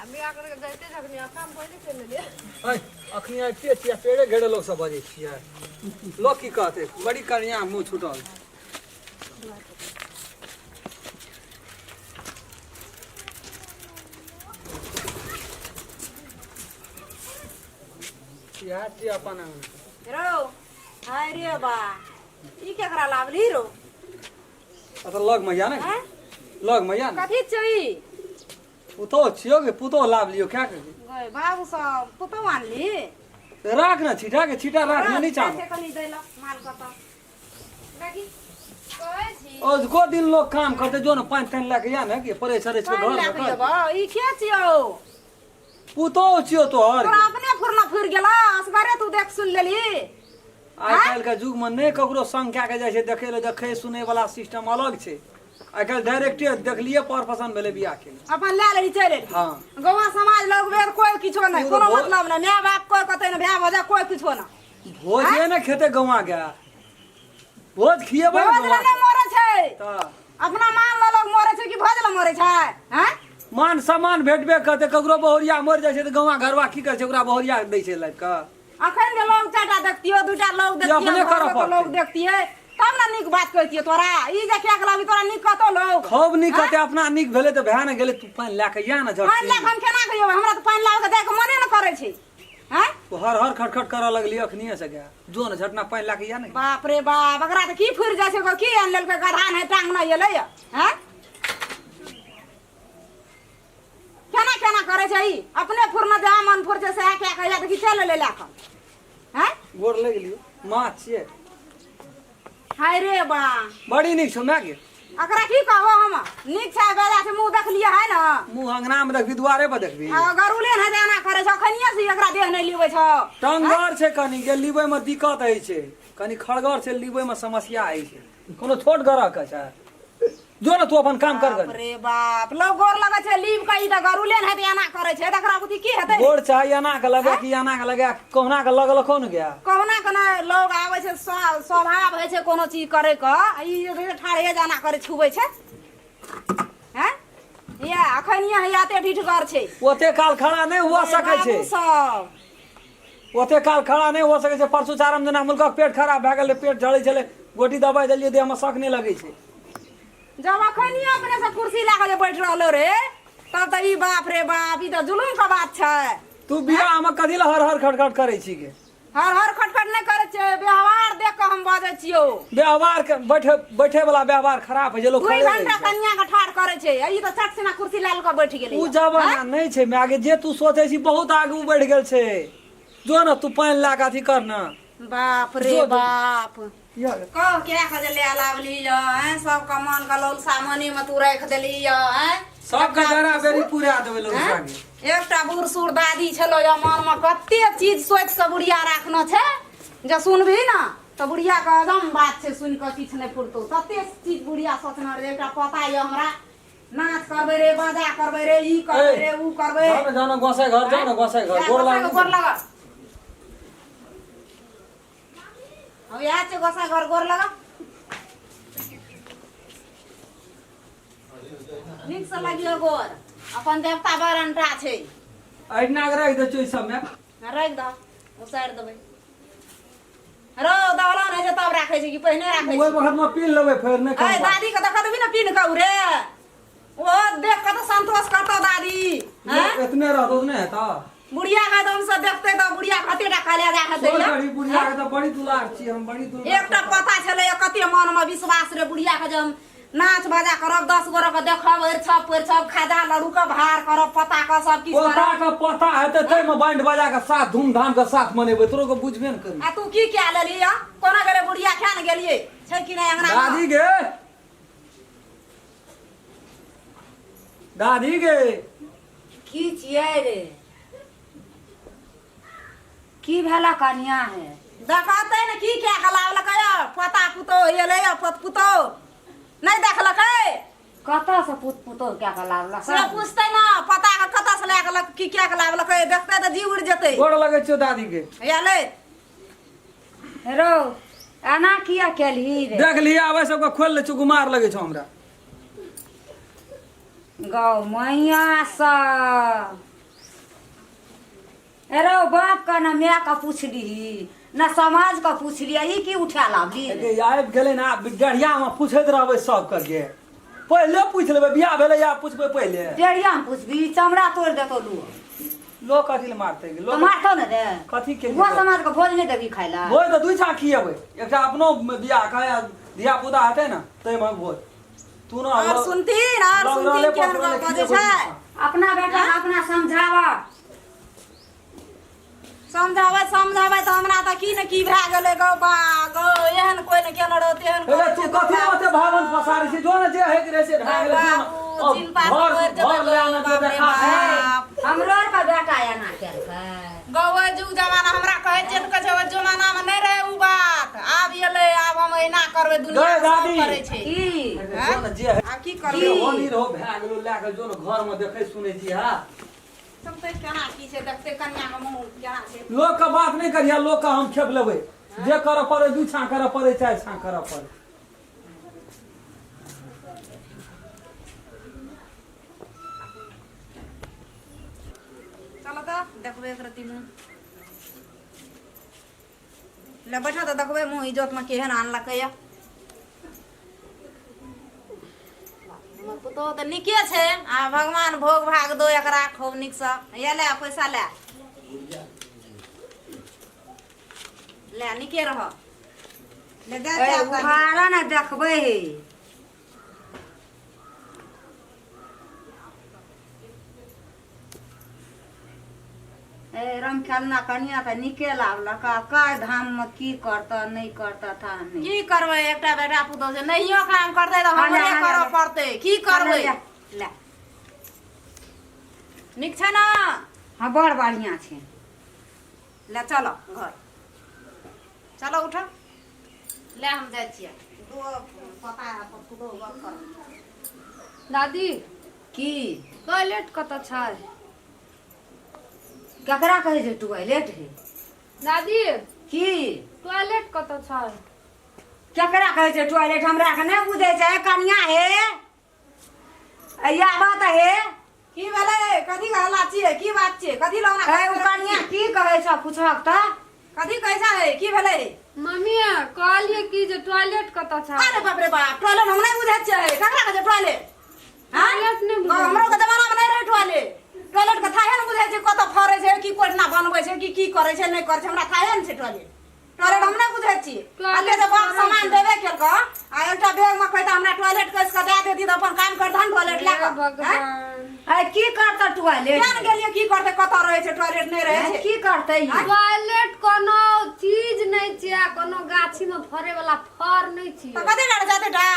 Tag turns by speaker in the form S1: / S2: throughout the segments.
S1: अभी आकर के जाते जखनी काम पहले चले ले
S2: अय अखनी आते छिया पेड़े घेरे लोग सब बजे छिया लोग की कहते बड़ी कनिया मुंह छूटल या छी अपन
S1: रो हाय रे बा ई केकरा लावली रो
S2: अत लग मैया ना
S1: हैं
S2: लग मैया ना
S1: कथी चई
S2: पुतो छियो के पुतो लाभ लियो क्या कर
S1: गए बाबू सब पुतो आनली
S2: राख ना छिटा के छिटा राख नहीं चाह
S1: कैसे कनी देला माल कता देखी कहै छी
S2: ओ को दिन लोग काम करते जो ना पांच तन लाके या ना के परे सरे छे घर
S1: लाके
S2: में
S1: बा ई के छियो
S2: पुतो छियो तो हर
S1: तोरा अपने फुरना फुर गेला असगरे तू देख सुन लेली
S2: आइ काल के युग में नहीं ककरो संग क्या के जाय छे देखे ले देखे सुने वाला सिस्टम अलग छे आइ काल डायरेक्टे देखलिए परफेशन भेले बियाह के
S1: अपन ले लेली चले
S2: हां
S1: गवा समाज लोग वेर कोई किछो नहीं कोनो मतलब नहीं माय बाप कोई कते न भ्या भजा कोई किछो ना
S2: भोज ये ना खेते गवा गया भोज खिएबे
S1: भोज
S2: गवा
S1: ले मरे छै
S2: त
S1: अपना मान ल लोग मरे छै कि भोज ल मरे छै हैं
S2: मान सम्मान भेटबे करते ककरो बहुरिया मर जाय छै त गवा घरवा की करे छै ओकरा बहुरिया दै छै लाइक का
S1: अखन के लोग चाटा देखतियो दूटा लोग देखतियो
S2: अपने करऽ
S1: घर के लोग देखतिए तब ना निक बात कहतिए तोरा ई जे क्या कलावी तोरा निक कहतो लोग
S2: खूब निक कहते अपना निक भेले त भया न गेले तू पानी लाके या ना झट
S1: पानी लाके हम केना कहियो हमरा त पानी लाके देख के मने न करे छै हैं
S2: तू हर हर खटखट करे लगली अखनिए से गया जो न झटना पानी लाके या ना
S1: बाप रे बाप एकरा त की फुर जाय छै की आन लेल के गधा नहीं टांग न एले हैं केना केना करे छै ई अपने फुरना जा मन फुर छै से क्या कहला त की चल ले लाके हैं
S2: गोर ले गेलियो मां छिए
S1: हाय रे बा
S2: बड़ी निक छौ मैं के
S1: एकरा की कहबो हम निक छै बेला से मुंह देखलिए है ना
S2: मुंह अंगना में देखबी दुआरे पर देखबी
S1: गरुले न देना करे छ खनिया से एकरा देह नहीं लिबै छ
S2: टंगर छै कनी के लिबै में दिक्कत है छै कनी खड़गर से लिबै में समस्या है छै कोनो छोट गरा का छै जो ना तू अपन काम कर गल
S1: अरे बाप लोग गोर लगे छै लीव कई त गरुले न देना करे छै एकरा बुद्धि की हेतै
S2: गोर चाहिए ना के लगे कि आना के लगे कोहना के लगल कोन गया
S1: कहना के ना लोग आवे छै स्वभाव है छै कोनो चीज करे क ई ठाड़े जाना करे छुबै छै हैं या अखन ये याते ढिठगर छै
S2: ओते काल खड़ा नहीं हुआ सके छै
S1: सब
S2: ओते काल खड़ा नहीं हो सके छै परसू चारम जना मुल्का पेट खराब भ गेल पेट झड़ै छले गोटी दबाई देलिए देह में शक नहीं लगे छै
S1: जब अखन अपने से कुर्सी लाके जे बैठ रहलो रे तब त ई बाप रे बाप ई त जुलुम का बात छै
S2: तू बियाह में कथि ल हर हर खटखट करे छी के
S1: हर हर खटखट नहीं करे छै व्यवहार देख के हम बाजै छियो
S2: व्यवहार के बैठे बैठे वाला व्यवहार खराब है जे लोग
S1: 2 घंटा कन्या के ठाड़ करे छै ई त चट से ना कुर्सी लाल के बैठ गेलै
S2: उ जमाना नहीं छै मैं आगे जे तू सोचे छी बहुत आगू बढ़ गेल छै जो ना तू पानी ला के अथी करना
S1: बाप रे बाप
S2: यार
S1: कह क्या के ले लावली य हैं सब का मन का लोल सामने में तू रख देली य हैं
S2: सब के जरा बेरी पूरा देबे लोग संगे
S1: एकटा बूढ़ सूढ़ दादी छलो या मन में कते चीज सोच के बुढ़िया राखना छै जे सुनबी ना तो बुढ़िया के एकदम बात छै सुन के किछ नहीं फुरतो तते चीज बुढ़िया सोचना रे एकटा पता ये हमरा नाच करबे रे बाजा करबे रे ई करबे रे ऊ करबे
S2: जाना गोसाई घर जाना गोसाई घर गोर लगा
S1: अब यहाँ से गोसाई घर गोर लगा नीक से लगियो गोर अपन देवता बरंटा छै
S2: अइना के रख दे चोई सब में
S1: रख द उसार देबै रो दहला नहीं जे तब राखे छै कि पहिने राखे
S2: ओइ
S1: छै
S2: वक्त में पीन लेबे फेर नहीं
S1: ए
S2: कर
S1: दादी के देखत भी ना पिन कऊ रे ओ देख के तो संतोष करतो दादी हैं
S2: इतने रहतो नहीं है ता
S1: बुढ़िया का दम से देखते तो बुढ़िया कतेटा खालिया जा के दैया
S2: बड़ी बुढ़िया के तो बड़ी दुलार छी हम बड़ी दुलार
S1: एकटा पता छले कते मन में विश्वास रे बुढ़िया के जब नाच बाजा करब 10 गोरा के देखब एर छप खाजा लड़ू के भार करब पता का सब किछ
S2: पता
S1: करब
S2: का पता है तो तै में बैंड बजा के साथ धूमधाम के साथ मनेबे तोरो को बुझबे न करी
S1: आ तू की क्या लेली या कोना गेले बुढ़िया खान गेलिए छै कि नहीं अंगना
S2: दादी गे दादी गे
S1: की छियै रे की भेला कन्या है देखते न की क्या गलावल कय पता पुतो एले पत पुतो नहीं देखलकै कता से पुत पुतो क्या गलावल से पूछते ना पता का कता से लागल की क्या गलावल कय देखते त जी उड़ जते
S2: गोड़ लगे छो दादी के
S1: एले रो आना किया केलही रे
S2: देख लिया आवे सबको खोल ले चुकुमार लगे छो हमरा
S1: गौ मैया सा अरे बाप का न माय का पूछ ली न समाज का पूछ लिया ई की उठा लावली
S2: के आबि गेलै ना गढ़िया में पूछैत रहबै सब करके पहले पूछ लेबै बियाह भेलै या पूछबै पहले
S1: टेढ़िया में पूछबी चमड़ा तोड़ देतो
S2: लोग कथी ले मारतै
S1: तो
S2: लोग
S1: मारतो न दे
S2: कथी के
S1: वो समाज का भोज नहीं देबी खाइला
S2: भोज तो दुई छा खिएबै एकटा अपनो बियाह का धिया पुता हेतै न तै में भोज तू न
S3: और सुनती केहन बात बजे छै
S1: अपना बेटा अपना समझावा
S3: समझाबै त हमरा त की न की भए गेलै गौ बा गौ एहन कोई न केन रहो तेहन
S2: ए तू कथी ओते भावन पसारै छी जो न जे है रे से ढाई ले
S3: जिन पास कोई
S2: घर ले आना जे देखा है
S1: हमरो का बेटा एना केलकै
S3: गौ जुग जमाना हमरा कहै छै न कहै छै जमाना में नहीं रहे उ बात आब एलै आब हम एना करबै दुनिया सब करे छै
S1: ई
S2: जो न जे है
S3: आ की करबै
S2: होनी रहो भए गेलो ला के जो न घर में देखै सुनै छी हा
S3: सब तो केना की छै देखते कन्या के मुंह केना छै
S2: लोग का बात नहीं करिया लोग का हम खेप लेबै जे कर पड़े दू छा कर पड़े चाहे छा कर पड़े
S3: चलो त देखबै एक रति मुंह ले बैठा त देखबै मुंह इज्जत में केहन आनलकै या पुतो त निके छै आ भगवान भोग भाग दो एकरा खूब नीक से ये ले पैसा ले ले निके रह ले दे
S1: ए उहारा न देखबै ए रम खेलना कनिया त निके लावलका का धाम में की करता नहीं करता था नहीं
S3: की करबै एकटा बेटा पुतो छै नहियो काम करतै त हमरे करऽ पड़तै की करबै
S1: ले
S3: नीक छै ना
S1: हाँ बड़ बढ़िया छै
S3: ले चलो घर चलो उठ ले हम जाइ छियै दो पता है पुतो गप कर
S4: दादी
S1: की
S4: टॉयलेट कतऽ छै
S1: केकरा कहै छै टॉयलेट है
S4: दादी
S1: की
S4: टॉयलेट कतऽ छै
S1: केकरा कहै छै टॉयलेट हमरा के नहीं बुझै छै कनिया हे या बात हे
S3: की भेलै कथी कहला छियै की बात छियै कथी लौना
S1: ए उ कनिया की कहै छ पूछक त
S3: कथी कैसा है की भेलै
S4: मम्मी कहलिए कि जे टॉयलेट कतऽ छै
S3: अरे बाप रे बाप टॉयलेट हम नहीं बुझै छियै ककरा कहै छै टॉयलेट
S4: टॉयलेट नहीं बुझै
S3: हमरो के जमाना में नहीं रहे टॉयलेट टॉयलेट के थाहे न बुझै छै कतऽ फरै छै की कोठना बनबै छै की करै छै नहीं करै छै हमरा थाहे न छै टॉयलेट टॉयलेट हम नहीं बुझै छियै अते जे बाप सामान देबे केल क आ एकटा बैग में कहता हमरा टॉयलेट कस के दे देती त अपन काम कर धन टॉयलेट ले के
S4: भगवान
S1: ए की करता टॉयलेट
S3: जान गेलिए की करते कतऽ रहै छै टॉयलेट नहीं रहै छै
S1: की करतै
S4: टॉयलेट कोनो चीज नहीं छै कोनो गाछी में फरे वाला फर नहीं
S3: त
S4: छै
S3: कथी लड़ जाते टा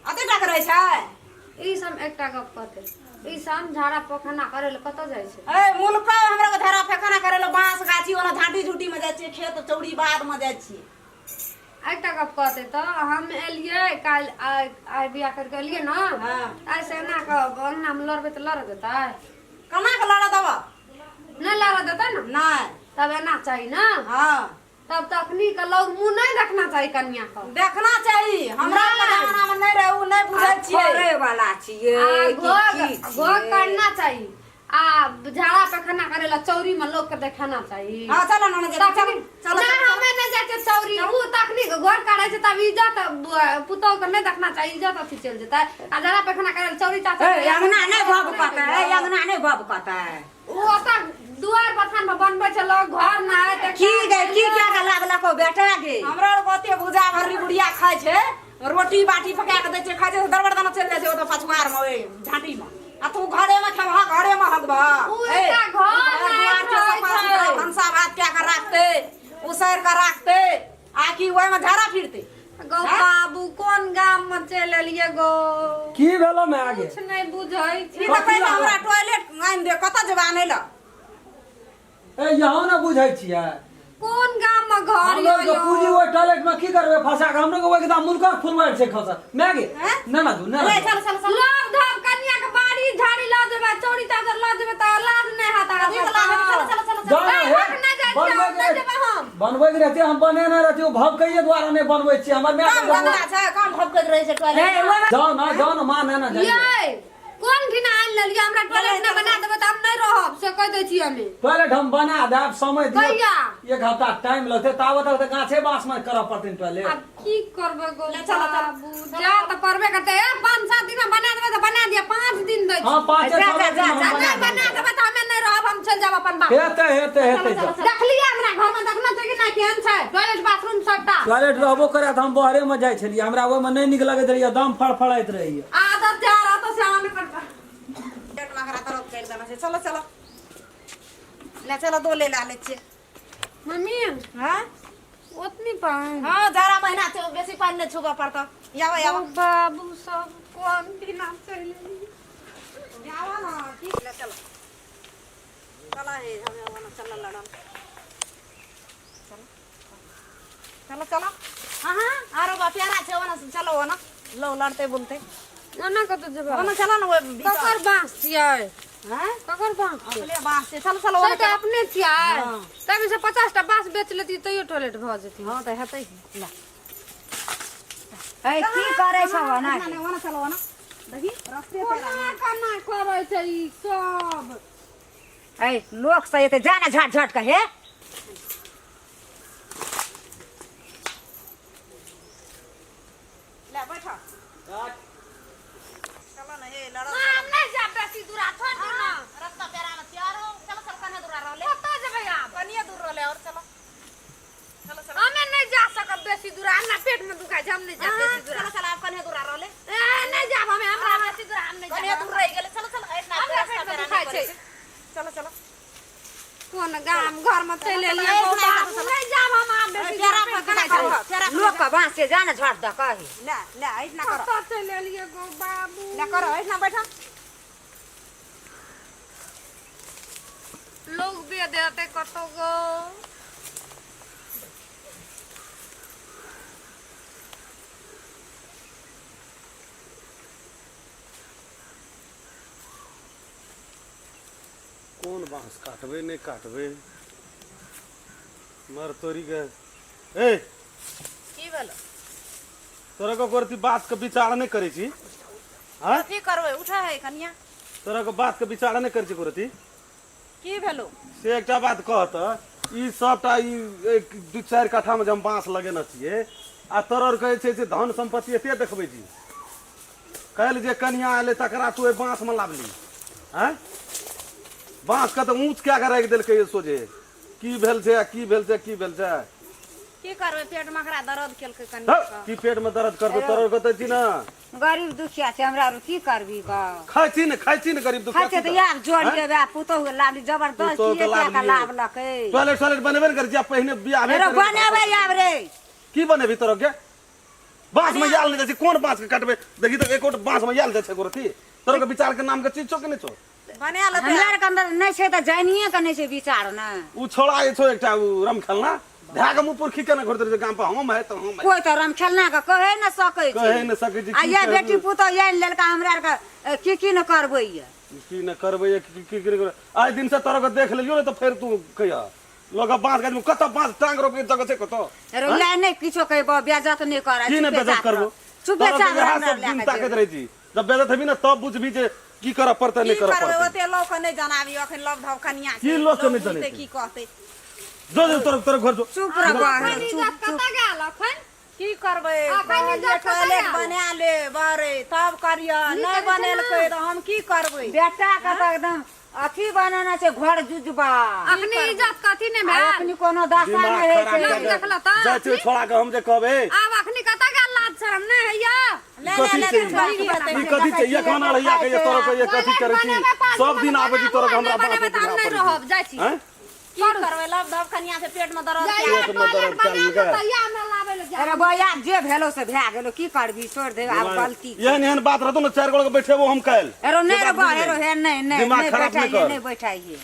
S3: अते टा रहै छै
S4: ई सब एकटा गप कहते ई सब झाड़ा पखना करे ले कतऽ जाइ छै
S3: ए मुलका हमरा के धरा फेकना करे ले बांस गाछी ओना झांटी झूटी में जाइ छियै खेत चौड़ी बाद में जाइ छियै
S4: एकटा गप कहते तो हम एलिए काल आइ बियाह करके एलिए ना
S3: हां
S4: ऐसे ना के अंगना में लड़बे तो लड़ देतै
S3: कना के लड़ा दवा
S4: नहीं लड़ देतै ना
S3: नहीं
S4: तब एना चाहिए ना
S3: हां
S4: तब तखनी के लोग मुंह नहीं देखना चाहिए कन्या को
S3: देखना चाहिए हमरा के जमाना में नहीं रहे उ नहीं बुझै छियै
S1: फरे वाला छियै
S4: भोग करना चाहिए आ झाड़ा पैखाना करे ला चौरी में लोग के देखाना चाहिए
S3: हां चलो ना चलो चलो
S4: ना हमें नहीं जाते चौरी उ तखनी के घर काढ़े छै तब इज्जत पुतौ के नहीं देखना चाहिए इज्जत अथी चल जेतै आ झाड़ा पैखाना करे चौरी चाचा
S1: ए अंगना नहीं भब कता है अंगना नहीं भब कता है
S4: उ ओता दुआर पथान में बनबै छै लोग घर ना है त
S1: की गे की क्या के लागला को बेटा गे
S3: हमरा गोते भुजा भरी बुढ़िया खाय छै रोटी बाटी पका के दै छै खाय छै दरबड़ दाना चल जाइ छै ओता पछुआर में ओए झांटी में आ तू घरे में खबा घरे में हगबा
S4: उ एकटा घर ना है
S3: हंसा भात क्या कर रखते उसैर कर रखते आ की ओए में झाड़ा फिरते
S4: गो बाबू कोन गाम में चल एलिए गो
S2: की भेलो मैं आगे
S4: कुछ नहीं बुझै
S3: ई
S4: छी
S3: त कहै हमरा टॉयलेट आइन दे कतऽ जेबा आनै ल
S2: ए यहां ना बुझै छियै
S4: कोन गाम में घर
S2: हम लोग
S4: यो
S2: पूजी वो टॉयलेट में की करबे फंसा के हम लोग वो एकदम मुनका फुलवाड़ से खसा मैं गे ना ना दू ना
S3: ए चल चल चल
S4: लोग धब कन्या के बाड़ी झाड़ी ला देबे चौड़ी चादर ला देबे त लाज नहीं हाता
S3: चल चल चल
S2: जाओ
S4: नहीं जाइ छी नहीं देबे हम
S2: बनबै के रहते हम बने ना रहते वो भव कहिए द्वारा नहीं बनबै छी हमर मैं
S3: काम गंदा छै काम भपकैत रहै छै टॉयलेट
S2: जाओ ना मान है ना जाइए
S4: ये कोन ठिना आन लेलिए हमरा टॉयलेट न बना देबे त हम नहीं रहब से कह दै छी हमें
S2: टॉयलेट हम बना देब, समय दियो।
S4: कहिया?
S2: 1 हफ्ता टाइम लगते, ताबत तक गाछे बांस में करऽ पड़तै टॉयलेट।
S4: अब की करबे गो
S3: ले चलो, चलो।
S4: बाबू जा तो करबे करते 5-7 दिन में बना देबे तो बना दिया 5 दिन दै छी
S2: हां 5
S1: जा, जा, जा,
S2: दिन
S4: नहीं बना देबे तो हमें नहीं रहब, हम चल जाब अपन बाप।
S2: हेते जा।
S4: देखलिए हमरा घर में देखना छै कि नहीं केहन छै टॉयलेट बाथरूम सबटा
S2: टॉयलेट रहबो करे त हम बहरे में जाय छलिए, हमरा ओय में नहीं नीक लगैत रहिए, दम फड़फड़ाइत रहिए।
S4: आदत जा रहा तो से हमें करता
S3: पेट में खरा तरफ कर देना से। चलो चलो ले चलो 2 ले ला ले छे।
S4: मम्मी
S3: हां
S4: उतनी पाए
S3: हां जरा महीना से बेसी पानी नहीं छुबा पड़ता। यावा यावा
S4: बाबू सब कौन बिना चले
S3: यावा ना ठीक ले चलो। चला है हमें वाला चला लड़न। चलो चलो हां हां आरो बा प्यारा छे वाला चलो वाला लो लड़ते बोलते
S4: ओना कत जबा
S3: वाला चला ना वो
S4: ककर बांस छियै
S3: हैं
S4: ककर बांस
S3: अपने बांस से चलो चलो
S4: सब तो अपने छियै
S3: हाँ।
S4: तभी से 50 टा बांस बेच लेती तैयो टॉयलेट भ जेती
S3: हां त हेतै ला
S1: ए की करे छ ना
S3: ना वाला चलो वाला देखी रास्ते पे
S4: कोना कना करे छै ई सब
S1: ए लोग से एते जाना झट झट कहे
S3: ले बैठा चलो ना हे लड़ो
S4: हम नहीं जा बेसी दूर छोड़ दो ना
S3: रास्ता पेरा में त्यारो चलो चलो कने दूर रहले
S4: कत जबे आप
S3: कनिए दूर रहले और चलो चलो चलो
S4: हमें नहीं जा सकब बेसी दूर हमरा पेट में दुखाय छै हम नहीं जा बेसी दूर
S3: चलो चलो आप कने दूर रहले
S4: ए नहीं जा हमें हमरा बेसी दूर हम नहीं
S3: कनिए
S4: जा
S3: दूर रह गेले चलो चलो इतना
S4: हमरा
S3: रास्ता
S4: पेट में
S3: पेरा
S4: दुखाय
S3: में
S4: छै
S3: चलो चलो
S4: कोन गाम घर में चले लिए
S3: चलो,
S4: गो बाबू
S3: चलो।
S4: नहीं जा हम आप बेसी
S3: प्यारा
S4: दूर
S3: पर कने करो प्यारा
S1: लोग का बांस से जाना झट द कहे
S3: ले ले इतना करो
S4: कत चले लिए गो बाबू
S3: ले करो इतना बैठा
S4: लोग भी देते कतो गो
S5: कौन बांस काटबे नहीं काटबे मर तोरी के ए
S3: की भेलो
S5: तोरा को करती बात के विचार नहीं करे छी हां
S3: की करबे उठा है कनिया
S5: तोरा को बात के विचार नहीं करे छी करती
S3: की भेलो
S5: से एकटा बात कहत ई सबटा ई 2-4 कट्ठा में हम बांस लगेना छिए आ तोरर कहे छै से धन संपत्ति एते देखबै छी कहल जे कन्या आले तकरा तू ए बांस में लावली हैं बांस का तो ऊंच क्या कर देल के सोचे की भेल छै की भेल छै की भेल छै
S3: की करबे पेट में खरा दर्द केल के
S5: हौ,
S3: कनिया
S5: की पेट में दर्द कर दो तोरर कहते छी ना
S1: गरीब दुखिया से हमरा की करबी ग
S5: खाइ छी न गरीब दुखिया
S1: खाते तो यार जोड़ के बा पुतो लावली जबरदस्त
S5: पुतोह के
S1: किए क्या का
S5: लावली।
S1: लाभ लके
S5: टॉयलेट बनेबे न कर जा पहिने बियाह में
S1: अरे बनेबे आब रे
S5: की बनेबी तोरा के बांस में याल नहीं जाय कोन बांस के काटबे देखी तो एकोट बांस में याल जाय छै गोरती तोरा के विचार के नाम के चीज छौ कि नहीं छौ
S3: बना ले
S1: हमरा के अंदर नहीं छै त जानिए के नहीं छै विचार ना
S5: उ छोड़ा छौ एकटा उ रम खेलना धाग मुंह पर खी केना घरते गांव पर हम है तो हम है
S1: कोई तो रम खेलना के कहे न सकै छै
S5: कहे न सकै छी
S1: आ ये बेटी पुतो यान लेलका हमरा के की न करबै ये
S5: की न करबै की करबै आइ दिन से तोरा के देख लेलियो न तो फिर तू कहिया लोग बांस गाछ में कत बांस टांग रोपे जगह छै कत
S1: अरे ला नहीं किछो कहबो बेइज्जत नहीं कर
S5: की न बेइज्जत करबो
S1: चुपे चाप
S5: यहाँ
S1: हमरा
S5: सब दिन
S1: लेके
S5: ताकत रही छी जब बेइज्जत हेबी न तब बुझबी जे की करऽ पड़तै नहीं
S3: की
S5: करऽ
S3: करबे
S5: पड़तै
S3: ओते लोग के नहीं जनाबी अखन लव धव कनिया
S5: की लोग के नहीं
S3: बुझतै
S5: जनै
S3: की कहतै
S5: जो तोरा घर जो
S1: चुप रह
S4: खनी जा कत गेल अखन
S3: की करबे
S4: अखन
S3: जे
S4: इज्जत
S3: टॉयलेट
S4: कतऽ
S3: बना ले बारे तब करिया नहीं बनेलकै तो हम की करबै
S1: बेटा का तो एकदम अथी बनाना छै घर जुजबा
S4: अखनी इज्जत कथी ने
S1: आ
S4: भेल
S1: अपनी कोनो दासा
S5: दिमाग
S1: नहीं है
S5: खराब
S1: छै
S5: कर
S4: देखला त
S5: जाय छै छोड़ा के हम जे कहबे
S4: आब अखनी कत गेल लाज शरम नहीं हैया
S3: ले
S5: कथी
S3: ले
S5: छै
S3: ले
S5: ई कथी छै ये खाना रहिया के ये तोरा के ये कथी करे छी सब दिन आबै छी तोरा के हमरा बात
S4: बनेबे त हम नहीं रहब जाइ छी
S5: हैं
S3: की करबै लव धव कनिया से पेट में दर्द
S4: जाइ
S3: के
S5: पेट में दर्द चल गया।
S4: तैया हमरा लाबै ले जा
S1: अरे बया जे भेलो से भए गेलो की करबी छोड़ दे आब गलती
S5: एहन एहन बात रहतो न चार गोड़ के बैठेबो हम काल
S1: अरे नहीं रे बा रे हे नहीं नहीं
S5: दिमाग
S1: नहीं
S5: खराब नहीं
S1: बैठाइए
S5: कर।
S1: नहीं बैठाइए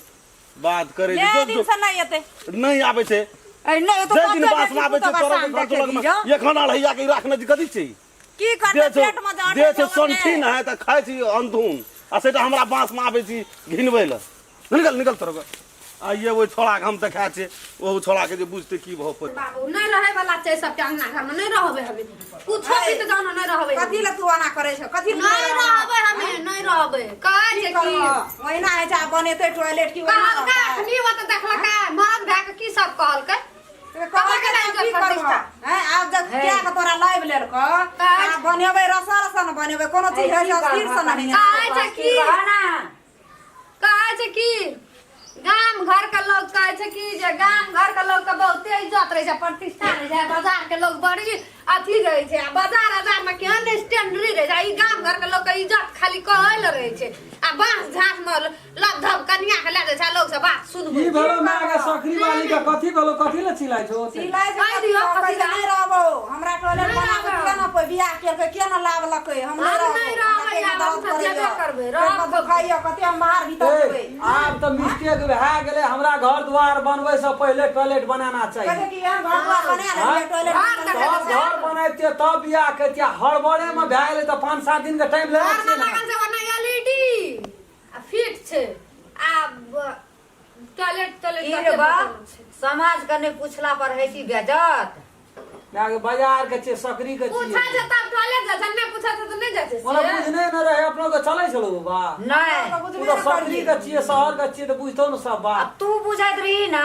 S5: बात करे
S3: ले
S5: छी
S3: दिन से नहीं एते
S5: नहीं आबै छै
S1: अरे नहीं तो
S5: जे दिन बास में आबै छै तोरा के घर लग में ये खाना रहिया के राखने छी कथी छै
S3: की करबै
S5: दे
S3: पेट में
S5: छौ
S3: दर्द
S5: दे छौ संठी न है त खाइ छी अंधुन आ सेटा हमरा बांस में आबै छी घिनबै ल निकल निकल तोरा के आइए वो छोड़ा के हम देखा छे वो छोड़ा के जे बुझते की भाव पर
S4: बाबू नहीं रहे वाला छै सबके अंगना घर में नहीं रहबे हमे कुछो भी तो जानो नहीं रहबे
S3: कथी ले तू आना करे छ कथी
S4: नहीं रहबे हमे नहीं रहबे कहै छै कि
S3: ओहिना है जा बनेते टॉयलेट की
S4: कहल का अखनी वो तो देखला का मरद भए के की सब कहल के
S3: कहल के की करबो हैं आब जब क्या के तोरा लाइव लेल क आ बनेबे रसा रसा न बनेबे कोनो चीज है अस्थिर से नहीं
S4: कहै छै कि कहै छै कि गाम घर के लोग कहै छै कि जे गाम घर के लोग के बहुते इज्जत रहे छै प्रतिष्ठा रहे छै बाजार के लोग बड़ी अथी रहे छै आ बाजार में केहन स्टैंडर्ड रहे छै ई गाम घर के लोग के इज्जत खाली कहै ल रहे छै आ बांस झांस में लबधब कन्या के ले जाय छै लोग से बात सुनबो
S2: ई भलो में आगे सकरी वाली का कथी भलो कथी ले चिल्लाइ छो
S3: सिलाई से दियो कथी नहीं रहबो हमरा टॉयलेट बना के के न पे बियाह के के न लाभ लकै हम नहीं रहबो
S4: करबे
S3: रहबो खाइयो कते हम बाहर भीतर जेबै
S2: आब तो मिस्टेक भए गेलै हमरा घर द्वार बनबै से पहले टॉयलेट बनाना चाहिए
S3: कहे कि हम घर द्वार बना ले टॉयलेट
S2: घर बनाइते तब बियाह करतिया हड़बड़े में भए गेलै तो 5-7 दिन के टाइम लेना
S4: घर में
S2: चाहिए
S4: लगन से बना एलईडी आ फिट छै आ टॉयलेट
S1: ई रे बा समाज कने पूछला पर है सी बेजत
S2: आगे बाजार के छै सकरी के
S4: पूछा
S2: छियै
S4: छै तब टॉयलेट जा जन्ने पूछा छै तो नहीं जाय छै
S2: ओना बुझने न रहे अपनो के चलै छलो बा
S1: नहीं
S2: तू तो सकरी के छियै शहर के छियै तो बुझतो न सब बात
S1: अब तू बुझाइत रही ना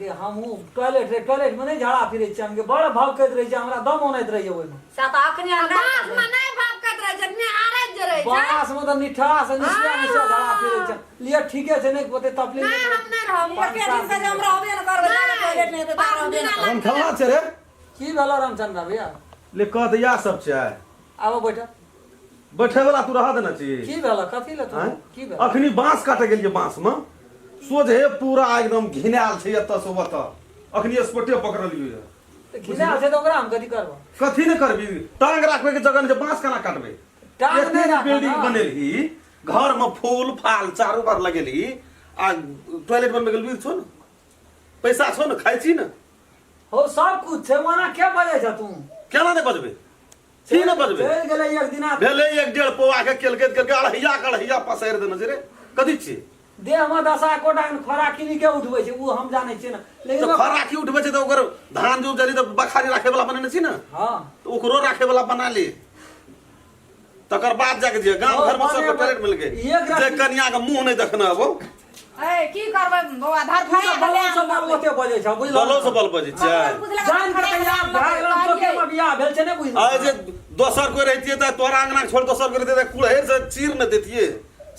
S2: कि हमहू टॉयलेट में नहीं झाड़ा फिरे छियै हमके बड़ भाव करैत रहे छै हमरा दम ओनैत रहिए ओइ में
S1: सात अखनी
S4: बास में नहीं भाव कत रहे जन्ने आरज जे रहे छै
S2: बास में तो निठा से निसिया झाड़ा फिरे छै लिए ठीके छै नहीं पते तपली
S4: नहीं हम नहीं रहब
S3: एके दिन से हम रहबे न करबै टॉयलेट नहीं तो रहबे न
S5: हम खला छे रे
S2: की भेलो रामचंद्र भैया
S5: ले कहत या सब छै
S2: आबो बैठा
S5: बैठे वाला तू रहा देना छी
S2: की भेलो कथी ले तू
S5: हैं?
S2: की भेलो
S5: अखनी बांस काटे गेलिए बांस में सोझे पूरा एकदम घिनाल छै एत से ओत अखनी स्पॉटे पकड़ लियो
S2: घिना छै तो ओकरा हम कथी करबो
S5: कथी ने करबी टांग राखबे के जगह जे बांस केना काटबे
S2: टांग
S5: एते
S2: नहीं राखब
S5: बिल्डिंग
S2: ना।
S5: बनेलही घर में फूल फाल चारों बार लगेलही आ टॉयलेट बनबे गेल छो न पैसा छो न खाइ छी न
S2: हो सब कुछ छै वना के बजे छ तू
S5: केना ने बजबे छी न बजबे
S2: चल गेलै एक दिना
S5: भेले 1.5 पौआ के केलके अढ़ैया पसारि देने छै रे कथी छी
S2: देह में दशा कोटा खोराकी के उठबै छै उ हम जानै छियै ना
S5: तो
S2: लेकिन
S5: खराकी उठबे छै तो ओकर धान जो जरी तो बखारी राखे वाला बनेने छी न
S2: हां
S5: तो ओकरो राखे वाला बना ले तकर बाद जाके दिए गांव घर में सब टॉयलेट मिल गए जे कन्या के मुंह नहीं देखना अब
S3: ए की करबै बौआ धर फाड़े
S2: बलो सब बोलते बजे छ बुझलो
S5: बलो से बल बजे छै
S2: जान के याद भागल तो के में बियाह भेल छै ने बुझलो
S5: आ जे दोसर कोई रहतिए त तोरा अंगना छोड़ दोसर कोई रहतिए त कुड़े से चीर न देतिए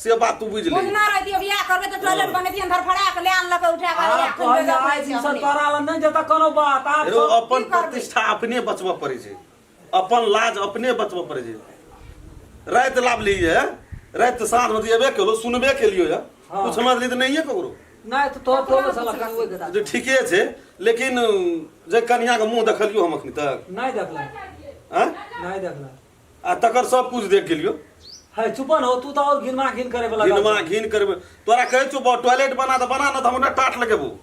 S5: से बात तू बुझ ले
S3: बुझना रहती बियाह करबै तो टॉयलेट बनेती धर फाड़ा के ले आन लके उठा के
S2: आ
S3: रख
S2: कहल
S3: देबै
S2: आई दिन से तोरा लन नहीं जता कोनो बात आप
S5: रो
S2: सब
S5: अपन प्रतिष्ठा अपने बचबा पड़े छै अपन लाज अपने बचबा पड़े छै रात लाभ लीए रात साँझ में एबे केलो सुनबे केलियो या कुछ समझ ली तो नहीं है ककरो
S2: नहीं तो तो साला कनी ओइ गदा
S5: जो ठीके छै लेकिन जे कन्या के मुंह देखलियो हम अखनी तक
S2: नहीं देखला
S5: हैं
S2: नहीं देखला
S5: आ तकर सब कुछ देख गेलियो
S2: है चुपन हो तू तो और घिनमा घिन करे वाला
S5: घिनमा घिन करबे तोरा कहै छौ टॉयलेट बना न त हमरा टाट लगेबो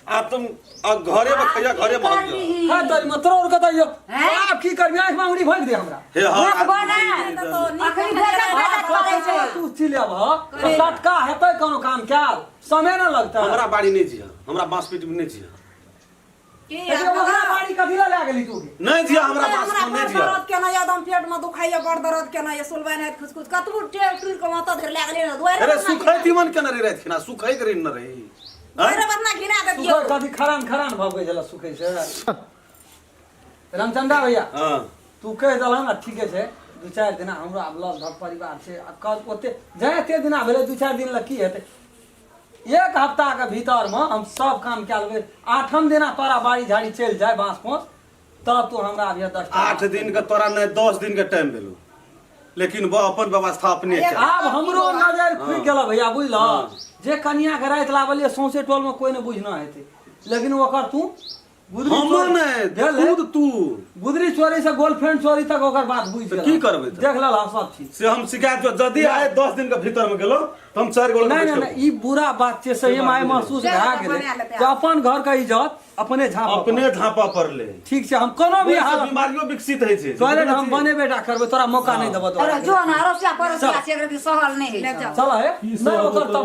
S5: आ तुम घरे में खैया घरे में हम
S2: है तोरी में तोर कत यो आप की करबी आंख मांगड़ी भोग दे हमरा
S5: हे हां
S1: बना अखनी भेजा भेजा करे छै
S2: तू चिलेब तो टटका हेतै कोनो काम क्याल समय न लगता
S5: हमरा बाड़ी नहीं जिया हमरा बांस पीट में नहीं जिया
S3: की
S2: हमरा बाड़ी कथी ला गेली तू
S5: नहीं जिया हमरा बांस में नहीं जिया
S3: दर्द केना एकदम पेट में दुखाइए बड़ दर्द केना ये सुलबै नहीं खुसखुस कतबो टेल टूल के माथा धर लागले न दुआरे
S5: अरे सुखै तीमन केना रे रात खिना सुखै करी न रही
S3: दुआरे बतना घिना दे दियो
S2: सुखै कथी खरान भबै जला सुखै छै रामचंद्र भैया
S5: हां
S2: तू कह दल ना ठीके छै 2-4 दिन हमरा अब लग धक परिवार छै कल ओते जाय एते दिना भेले 2-4 दिन लग की हेतै एक हफ्ता के भीतर में हम सब काम क्या लेबै 8 दिना तोरा बाड़ी झाड़ी चल जाए बांस पोस तब तू हमरा अभी
S5: 8 दिन का तोरा नहीं 10 दिन के टाइम देलू लेकिन वो अपन व्यवस्था अपने कर
S2: आब हमरो नजर खुल गेल भैया बुझल जे कन्या के रात लावलिए सौंसे टोल में कोई न बुझना हेतै लेकिन ओकर तू
S5: हमरो नहीं खुद तू
S2: गुदरी चोरी से गर्लफ्रेंड चोरी तक ओकर बात बुझ गेल
S5: की करबै त?
S2: देख लेल हम सब चीज
S5: से हम शिकायत जो जदी आए 10 दिन के भीतर में गेलो तो हम 4 गोल
S2: नहीं नहीं ई बुरा बात छै सही में आइ महसूस भए गेलै कि अपन घर के इज्जत अपने झाँप
S5: अपने झापा पर ले
S2: ठीक छै हम कोनो भी
S5: ओहिसँ
S2: हालत
S5: बीमारियों विकसित है छै
S2: टॉयलेट हम बने बेटा करबै तोरा मौका नहीं देबो
S1: अरे
S2: तोरा
S1: जो ना रसिया परसिया से अगर सहल नहीं है
S2: चल है नहीं ओकर तब